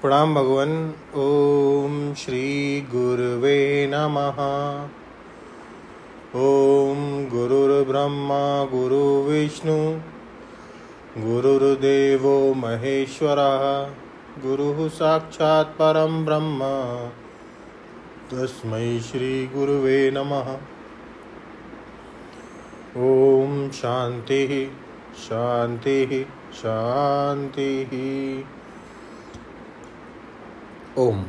प्रणाम भगवान। ओम श्री गुरुवे नमः। ओम गुरुर्ब्रह्मा गुरुर्विष्णु गुरुर्देवो महेश्वरः गुरुः साक्षात् परं ब्रह्म तस्मै श्री गुरुवे नमः। ओम शांति शांति शांति। ओम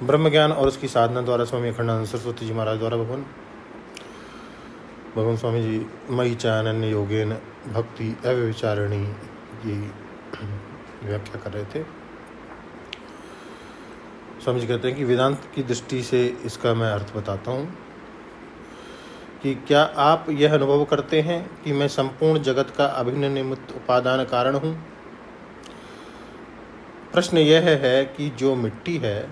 ब्रह्म ज्ञान और उसकी साधना द्वारा स्वामी अखंडानंद सरस्वती जी महाराज द्वारा भगवान स्वामी जी मयि चानन्य योगेन भक्ति अव्यभिचारिणी की व्याख्या कर रहे थे। स्वामी जी कहते हैं कि वेदांत की दृष्टि से इसका मैं अर्थ बताता हूँ कि क्या आप यह अनुभव करते हैं कि मैं संपूर्ण जगत का अभिन्न निमित्त उपादान कारण हूँ। प्रश्न यह है कि जो मिट्टी है,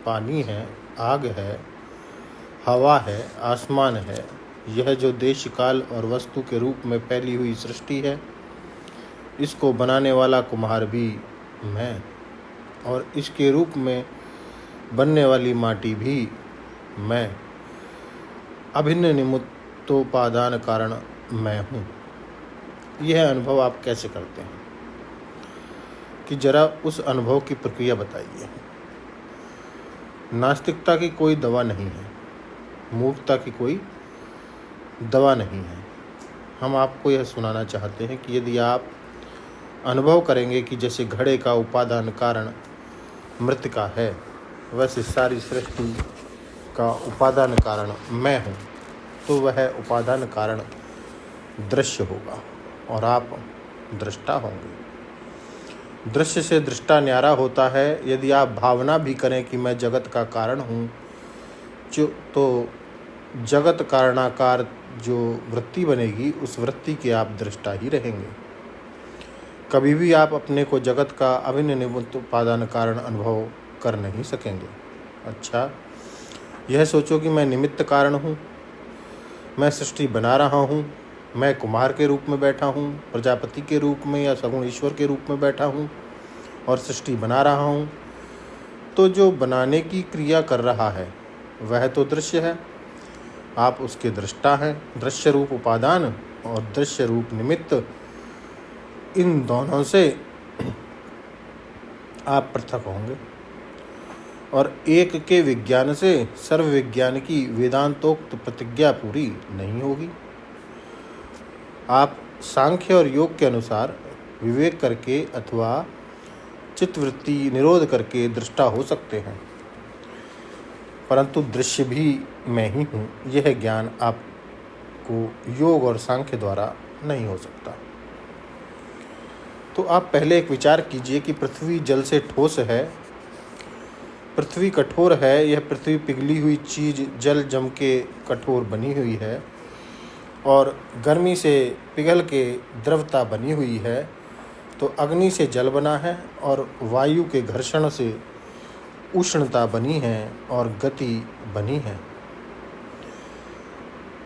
पानी है, आग है, हवा है, आसमान है, यह जो देश काल और वस्तु के रूप में फैली हुई सृष्टि है, इसको बनाने वाला कुम्हार भी मैं, और इसके रूप में बनने वाली माटी भी मैं, अभिन्न निमित्तोपादान कारण मैं हूँ। यह अनुभव आप कैसे करते हैं कि जरा उस अनुभव की प्रक्रिया बताइए। नास्तिकता की कोई दवा नहीं है, मूर्खता की कोई दवा नहीं है। हम आपको यह सुनाना चाहते हैं कि यदि आप अनुभव करेंगे कि जैसे घड़े का उपादान कारण मृतिका है, वैसे सारी सृष्टि का उपादान कारण मैं हूँ, तो वह उपादान कारण दृश्य होगा और आप दृष्टा होंगे। दृश्य से दृष्टा न्यारा होता है। यदि आप भावना भी करें कि मैं जगत का कारण हूँ, तो जगत कारणाकार जो वृत्ति बनेगी, उस वृत्ति के आप दृष्टा ही रहेंगे। कभी भी आप अपने को जगत का अभिन्न निमित्त उपादान कारण अनुभव कर नहीं सकेंगे। अच्छा, यह सोचो कि मैं निमित्त कारण हूँ, मैं सृष्टि बना रहा हूँ, मैं कुम्हार के रूप में बैठा हूँ, प्रजापति के रूप में या सगुण ईश्वर के रूप में बैठा हूँ और सृष्टि बना रहा हूँ। तो जो बनाने की क्रिया कर रहा है वह तो दृश्य है, आप उसके दृष्टा हैं। दृश्य रूप उपादान और दृश्य रूप निमित्त, इन दोनों से आप पृथक होंगे और एक के विज्ञान से सर्व विज्ञान की वेदांतोक्त प्रतिज्ञा पूरी नहीं होगी। आप सांख्य और योग के अनुसार विवेक करके अथवा चित्तवृत्ति निरोध करके दृष्टा हो सकते हैं, परंतु दृश्य भी मैं ही हूँ, यह ज्ञान आपको योग और सांख्य द्वारा नहीं हो सकता। तो आप पहले एक विचार कीजिए कि पृथ्वी जल से ठोस है, पृथ्वी कठोर है। यह पृथ्वी पिघली हुई चीज़ जल जम के कठोर बनी हुई है और गर्मी से पिघल के द्रवता बनी हुई है। तो अग्नि से जल बना है और वायु के घर्षण से उष्णता बनी है और गति बनी है।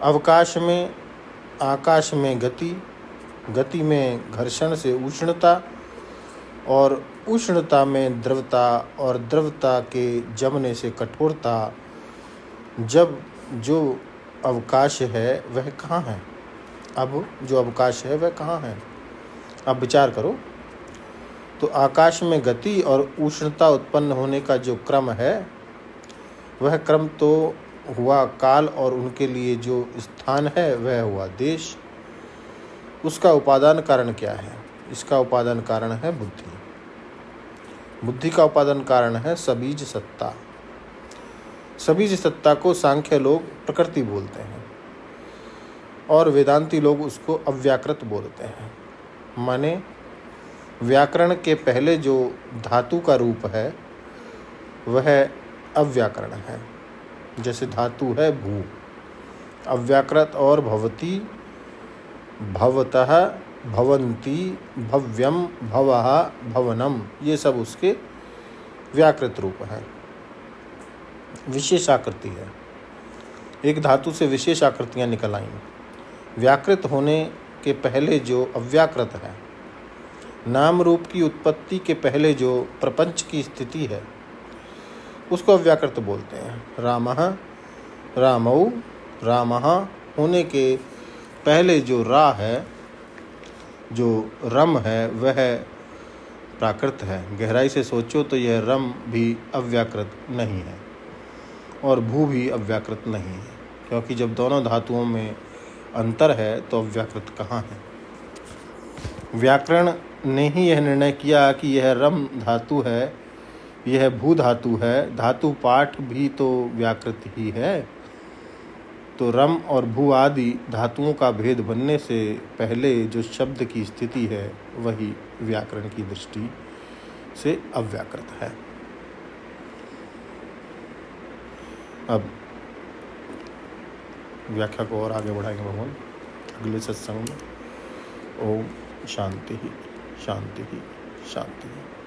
अवकाश में, आकाश में गति, गति में घर्षण से उष्णता और उष्णता में द्रवता और द्रवता के जमने से कठोरता। जब जो अवकाश है वह कहाँ है? अब जो अवकाश है वह कहाँ है? अब विचार करो। तो आकाश में गति और उष्णता उत्पन्न होने का जो क्रम है, वह क्रम तो हुआ काल, और उनके लिए जो स्थान है वह हुआ देश। उसका उपादान कारण क्या है? इसका उपादान कारण है बुद्धि। बुद्धि का उपादान कारण है सबीज सत्ता। सबीज सत्ता को सांख्य लोग प्रकृति बोलते हैं और वेदांती लोग उसको अव्याकृत बोलते हैं। माने व्याकरण के पहले जो धातु का रूप है वह अव्याकरण है। जैसे धातु है भू, अव्याकृत और भवती, भवतः, भवन्ति, भव्यम, भवः, भवनम, ये सब उसके व्याकृत रूप हैं। विशेष आकृति है। एक धातु से विशेष आकृतियाँ निकल आईं। व्याकृत होने के पहले जो अव्याकृत है नाम रूप की उत्पत्ति के पहले जो प्रपंच की स्थिति है उसको अव्याकृत बोलते हैं। रामः, रामौ, रामः होने के पहले जो रा है, जो रम है, वह प्राकृत है। गहराई से सोचो तो यह रम भी अव्याकृत नहीं है और भू भी अव्याकृत नहीं है, क्योंकि जब दोनों धातुओं में अंतर है तो अव्याकृत कहाँ है। व्याकरण ने ही यह निर्णय किया कि यह रम धातु है, यह भू धातु है। धातु पाठ भी तो व्याकृत ही है। तो रम और भू आदि धातुओं का भेद बनने से पहले जो शब्द की स्थिति है वही व्याकरण की दृष्टि से अव्याकृत है। अब व्याख्या को और आगे बढ़ाएंगे भगवान अगले सत्संग में। ओम शांति ही शांति ही शांति ही।